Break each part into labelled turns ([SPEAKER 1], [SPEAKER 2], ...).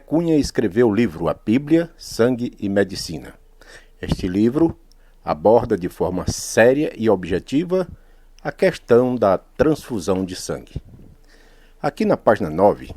[SPEAKER 1] Cunha escreveu o livro A Bíblia, Sangue e Medicina. Este livro aborda de forma séria e objetiva a questão da transfusão de sangue. Aqui na página 9,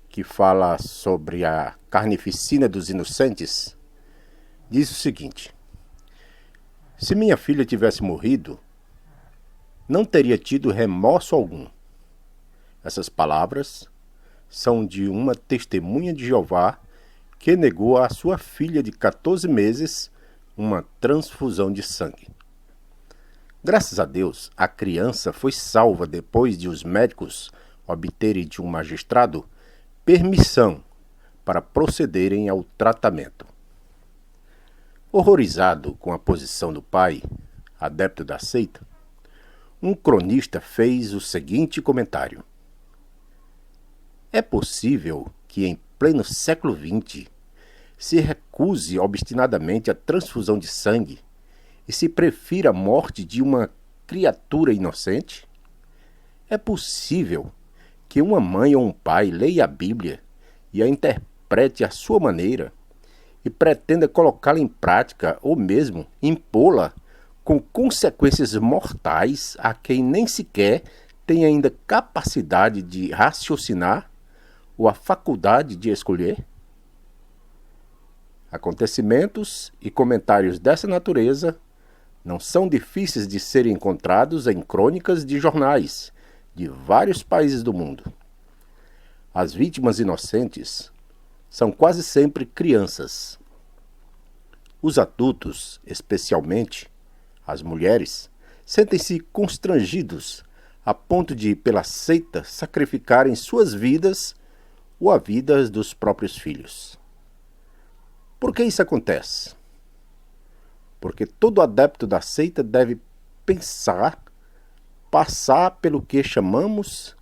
[SPEAKER 1] que fala sobre a carnificina dos inocentes, diz o seguinte: se minha filha tivesse morrido, não teria tido remorso algum. Essas palavras são de uma testemunha de Jeová que negou à sua filha de 14 meses uma transfusão de sangue. Graças a Deus, a criança foi salva depois de os médicos obterem de um magistrado permissão para procederem ao tratamento. Horrorizado com a posição do pai, adepto da seita, um cronista fez o seguinte comentário: é possível que em pleno século XX se recuse obstinadamente a transfusão de sangue e se prefira a morte de uma criatura inocente? É possível que uma mãe ou um pai leia a Bíblia e a interprete à sua maneira e pretenda colocá-la em prática ou mesmo impô-la com consequências mortais a quem nem sequer tem ainda capacidade de raciocinar ou a faculdade de escolher? Acontecimentos e comentários dessa natureza não são difíceis de serem encontrados em crônicas de jornais de vários países do mundo. As vítimas inocentes são quase sempre crianças. Os adultos, especialmente as mulheres, sentem-se constrangidos a ponto de, pela seita, sacrificarem suas vidas ou a vida dos próprios filhos. Por que isso acontece? Porque todo adepto da seita deve passar pelo que chamamos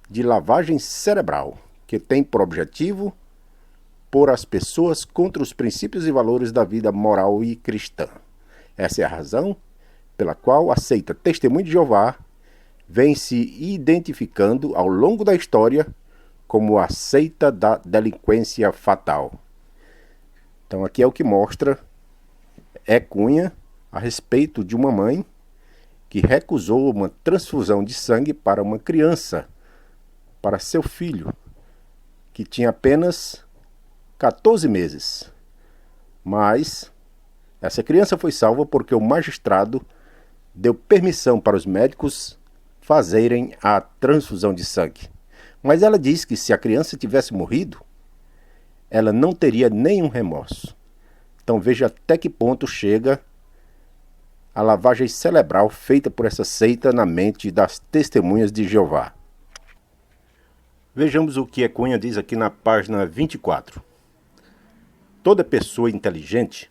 [SPEAKER 1] de lavagem cerebral, que tem por objetivo pôr as pessoas contra os princípios e valores da vida moral e cristã. Essa é a razão pela qual a seita Testemunho de Jeová vem se identificando ao longo da história como a seita da delinquência fatal. Então aqui é o que mostra Cunha a respeito de uma mãe que recusou uma transfusão de sangue para uma criança, para seu filho, que tinha apenas 14 meses. Mas essa criança foi salva porque o magistrado deu permissão para os médicos fazerem a transfusão de sangue. Mas ela diz que se a criança tivesse morrido, ela não teria nenhum remorso. Então veja até que ponto chega a lavagem cerebral feita por essa seita na mente das testemunhas de Jeová. Vejamos o que Cunha diz aqui na página 24. Toda pessoa inteligente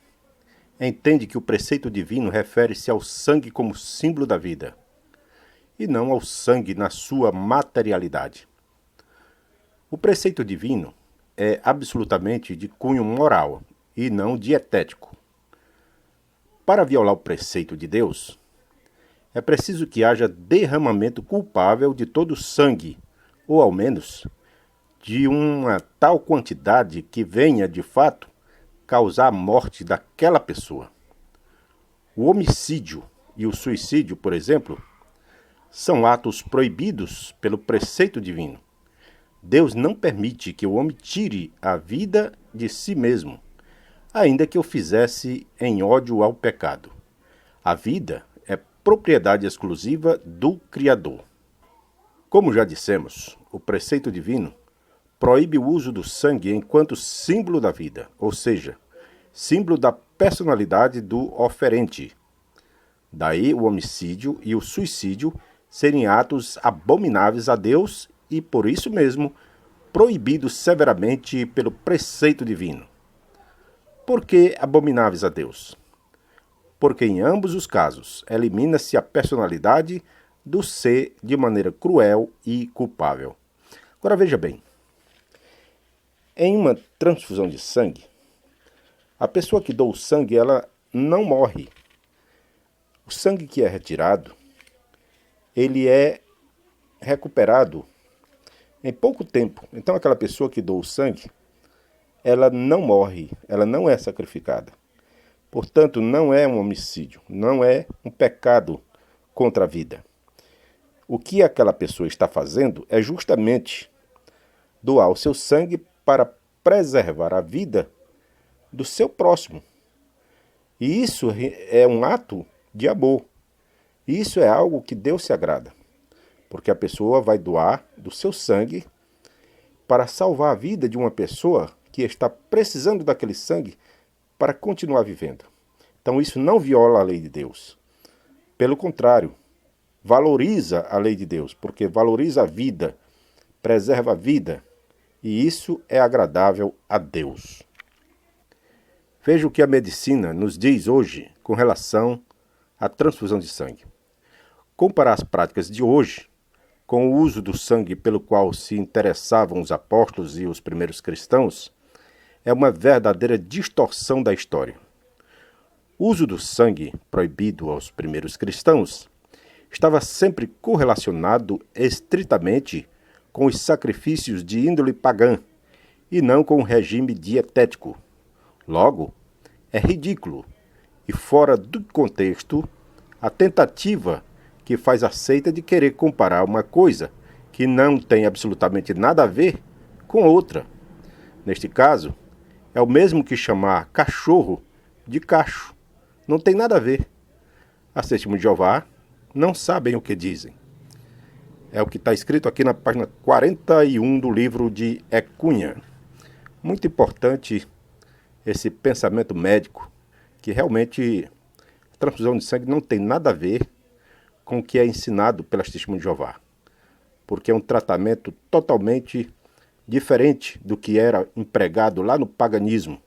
[SPEAKER 1] entende que o preceito divino refere-se ao sangue como símbolo da vida, e não ao sangue na sua materialidade. O preceito divino é absolutamente de cunho moral e não dietético. Para violar o preceito de Deus, é preciso que haja derramamento culpável de todo o sangue, ou ao menos de uma tal quantidade que venha, de fato, causar a morte daquela pessoa. O homicídio e o suicídio, por exemplo, são atos proibidos pelo preceito divino. Deus não permite que o homem tire a vida de si mesmo, ainda que o fizesse em ódio ao pecado. A vida é propriedade exclusiva do Criador. Como já dissemos, o preceito divino proíbe o uso do sangue enquanto símbolo da vida, ou seja, símbolo da personalidade do oferente. Daí o homicídio e o suicídio serem atos abomináveis a Deus e, por isso mesmo, proibidos severamente pelo preceito divino. Por que abomináveis a Deus? Porque em ambos os casos elimina-se a personalidade do ser de maneira cruel e culpável. Agora veja bem, em uma transfusão de sangue, a pessoa que doa o sangue, ela não morre. O sangue que é retirado, ele é recuperado em pouco tempo. Então aquela pessoa que doa o sangue, ela não morre, ela não é sacrificada. Portanto, não é um homicídio, não é um pecado contra a vida. O que aquela pessoa está fazendo é justamente doar o seu sangue para preservar a vida do seu próximo. E isso é um ato de amor. Isso é algo que Deus se agrada. Porque a pessoa vai doar do seu sangue para salvar a vida de uma pessoa que está precisando daquele sangue para continuar vivendo. Então isso não viola a lei de Deus. Pelo contrário, valoriza a lei de Deus, porque valoriza a vida, preserva a vida, e isso é agradável a Deus. Veja o que a medicina nos diz hoje com relação à transfusão de sangue. Comparar as práticas de hoje com o uso do sangue pelo qual se interessavam os apóstolos e os primeiros cristãos é uma verdadeira distorção da história. O uso do sangue, proibido aos primeiros cristãos, estava sempre correlacionado estritamente com os sacrifícios de índole pagã e não com o regime dietético. Logo, é ridículo e fora do contexto a tentativa que faz a seita de querer comparar uma coisa que não tem absolutamente nada a ver com outra. Neste caso, é o mesmo que chamar cachorro de cacho. Não tem nada a ver. As Testemunhas de Jeová não sabem o que dizem. É o que está escrito aqui na página 41 do livro de Ecunha. Muito importante esse pensamento médico, que realmente a transfusão de sangue não tem nada a ver com o que é ensinado pelas Testemunhas de Jeová, porque é um tratamento totalmente diferente do que era empregado lá no paganismo.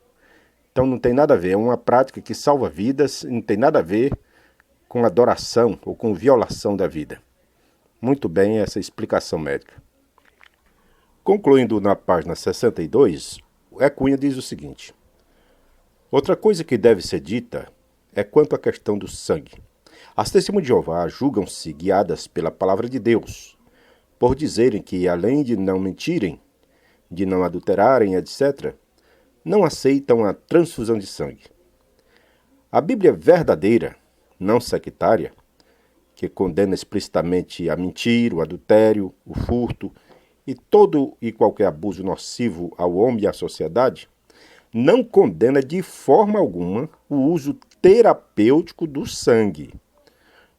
[SPEAKER 1] Então não tem nada a ver, é uma prática que salva vidas, não tem nada a ver com adoração ou com violação da vida. Muito bem essa explicação médica. Concluindo na página 62, Ecunha diz o seguinte: outra coisa que deve ser dita é quanto à questão do sangue. As Testemunhas de Jeová julgam-se guiadas pela palavra de Deus, por dizerem que, além de não mentirem, de não adulterarem, etc., não aceitam a transfusão de sangue. A Bíblia verdadeira, não sectária, que condena explicitamente a mentira, o adultério, o furto e todo e qualquer abuso nocivo ao homem e à sociedade, não condena de forma alguma o uso terapêutico do sangue.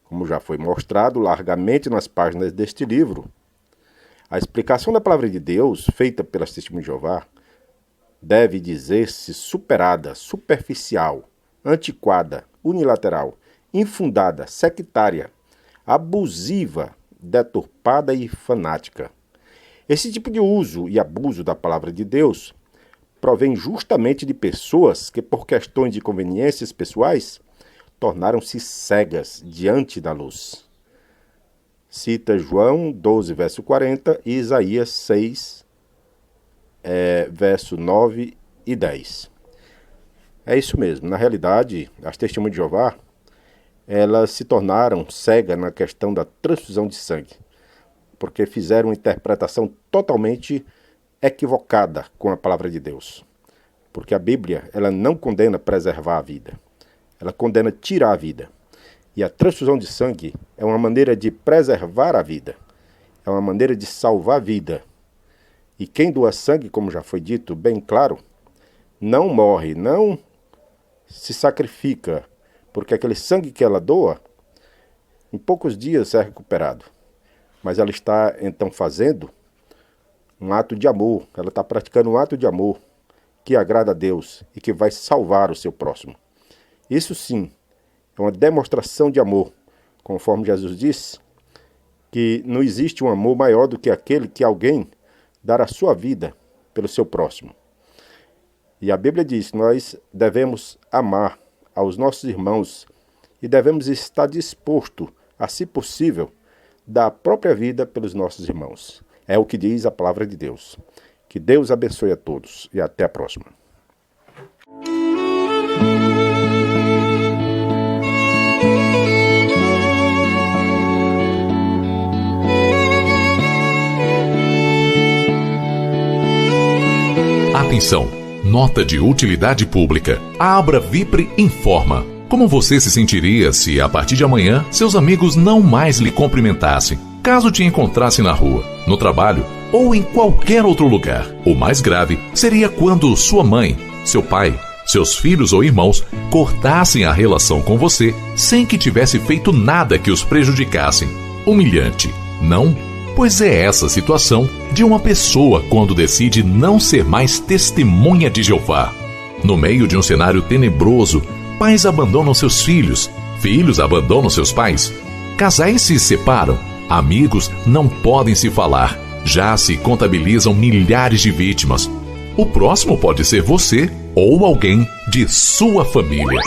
[SPEAKER 1] Como já foi mostrado largamente nas páginas deste livro, a explicação da palavra de Deus, feita pelas Testemunhas de Jeová, deve dizer-se superada, superficial, antiquada, unilateral, infundada, sectária, abusiva, deturpada e fanática. Esse tipo de uso e abuso da palavra de Deus provém justamente de pessoas que, por questões de conveniências pessoais, tornaram-se cegas diante da luz. Cita João 12, verso 40 e Isaías 6, verso 9 e 10. É isso mesmo. Na realidade, as Testemunhas de Jeová, elas se tornaram cegas na questão da transfusão de sangue, porque fizeram uma interpretação totalmente equivocada com a palavra de Deus. Porque a Bíblia, ela não condena preservar a vida, ela condena tirar a vida. E a transfusão de sangue é uma maneira de preservar a vida, é uma maneira de salvar a vida. E quem doa sangue, como já foi dito bem claro, não morre, não se sacrifica, porque aquele sangue que ela doa, em poucos dias é recuperado. Mas ela está, então, fazendo um ato de amor, ela está praticando um ato de amor que agrada a Deus e que vai salvar o seu próximo. Isso sim, é uma demonstração de amor, conforme Jesus disse, que não existe um amor maior do que aquele que alguém dar a sua vida pelo seu próximo. E a Bíblia diz que nós devemos amar aos nossos irmãos e devemos estar disposto a, se possível, dar a própria vida pelos nossos irmãos. É o que diz a palavra de Deus. Que Deus abençoe a todos e até a próxima.
[SPEAKER 2] Atenção! Nota de utilidade pública. A Abra Vipre informa. Como você se sentiria se, a partir de amanhã, seus amigos não mais lhe cumprimentassem, caso te encontrassem na rua, no trabalho ou em qualquer outro lugar? O mais grave seria quando sua mãe, seu pai, seus filhos ou irmãos cortassem a relação com você sem que tivesse feito nada que os prejudicassem. Humilhante, não? Pois é essa a situação de uma pessoa quando decide não ser mais testemunha de Jeová. No meio de um cenário tenebroso, pais abandonam seus filhos, filhos abandonam seus pais, casais se separam, amigos não podem se falar, já se contabilizam milhares de vítimas. O próximo pode ser você ou alguém de sua família.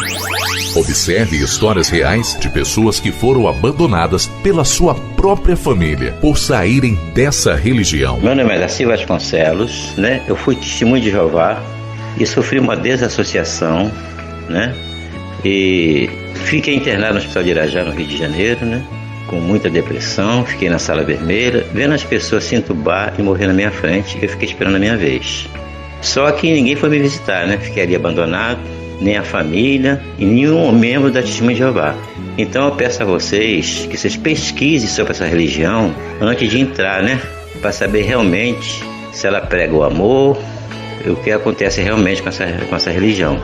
[SPEAKER 2] Observe histórias reais de pessoas que foram abandonadas pela sua própria família por saírem dessa religião.
[SPEAKER 3] Meu nome é Darcy Vasconcelos, né? Eu fui testemunho de Jeová e sofri uma desassociação, né? E fiquei internado no Hospital de Irajá, no Rio de Janeiro, né? Com muita depressão, fiquei na sala vermelha, vendo as pessoas se entubar e morrer na minha frente, eu fiquei esperando a minha vez. Só que ninguém foi me visitar, né? Fiquei ali abandonado, nem a família e nenhum membro da Testemunha de Jeová. Então eu peço a vocês que vocês pesquisem sobre essa religião antes de entrar, né? Para saber realmente se ela prega o amor, o que acontece realmente com essa religião.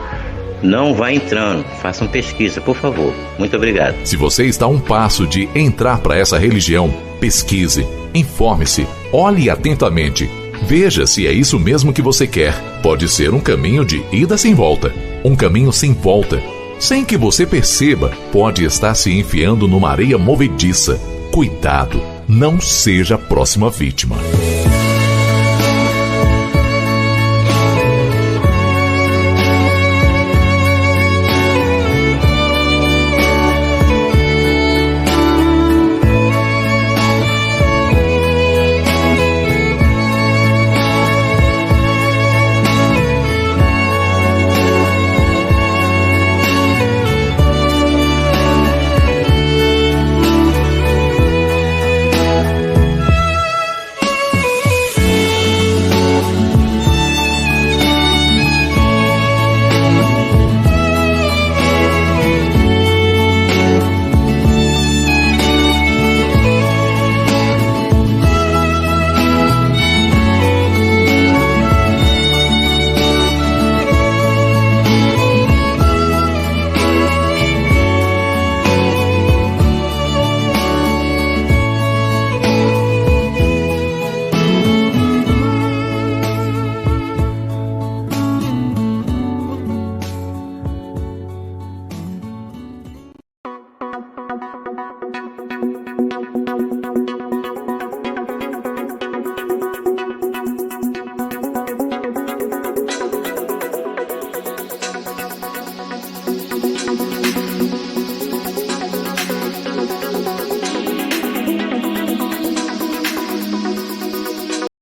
[SPEAKER 3] Não vá entrando, façam pesquisa, por favor. Muito obrigado.
[SPEAKER 2] Se você está a um passo de entrar para essa religião, pesquise, informe-se, olhe atentamente. Veja se é isso mesmo que você quer. Pode ser um caminho de ida sem volta. Um caminho sem volta. Sem que você perceba, pode estar se enfiando numa areia movediça. Cuidado, não seja a próxima vítima.